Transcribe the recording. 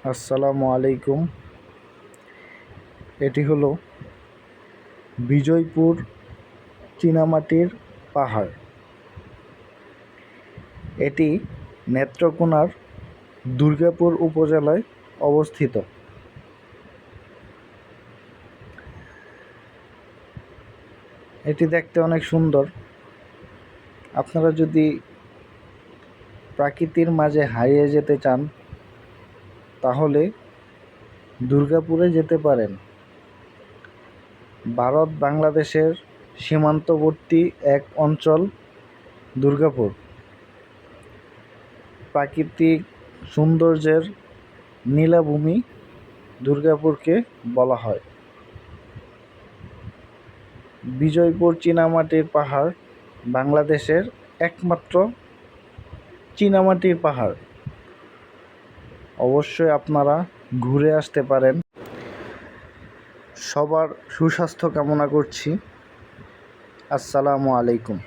আসসালামু আলাইকুম। এটি হলো বিজয়পুর চীনামাটির পাহাড়। এটি নেত্রকোনার দুর্গাপুর উপজেলায় অবস্থিত। এটি দেখতে অনেক সুন্দর। আপনারা যদি প্রকৃতির মাঝে হারিয়ে যেতে চান তাহলে দুর্গাপুরে যেতে পারেন। ভারত বাংলাদেশের সীমান্তবর্তী এক অঞ্চল দুর্গাপুর। প্রাকৃতিক সৌন্দর্যের নীলাভূমি দুর্গাপুরকে বলা হয়। বিজয়পুর চীনামাটির পাহাড় বাংলাদেশের একমাত্র চীনামাটির পাহাড়। অবশ্যই আপনারা ঘুরে আসতে পারেন। সবার সুস্বাস্থ্য কামনা করছি। আসসালামু আলাইকুম।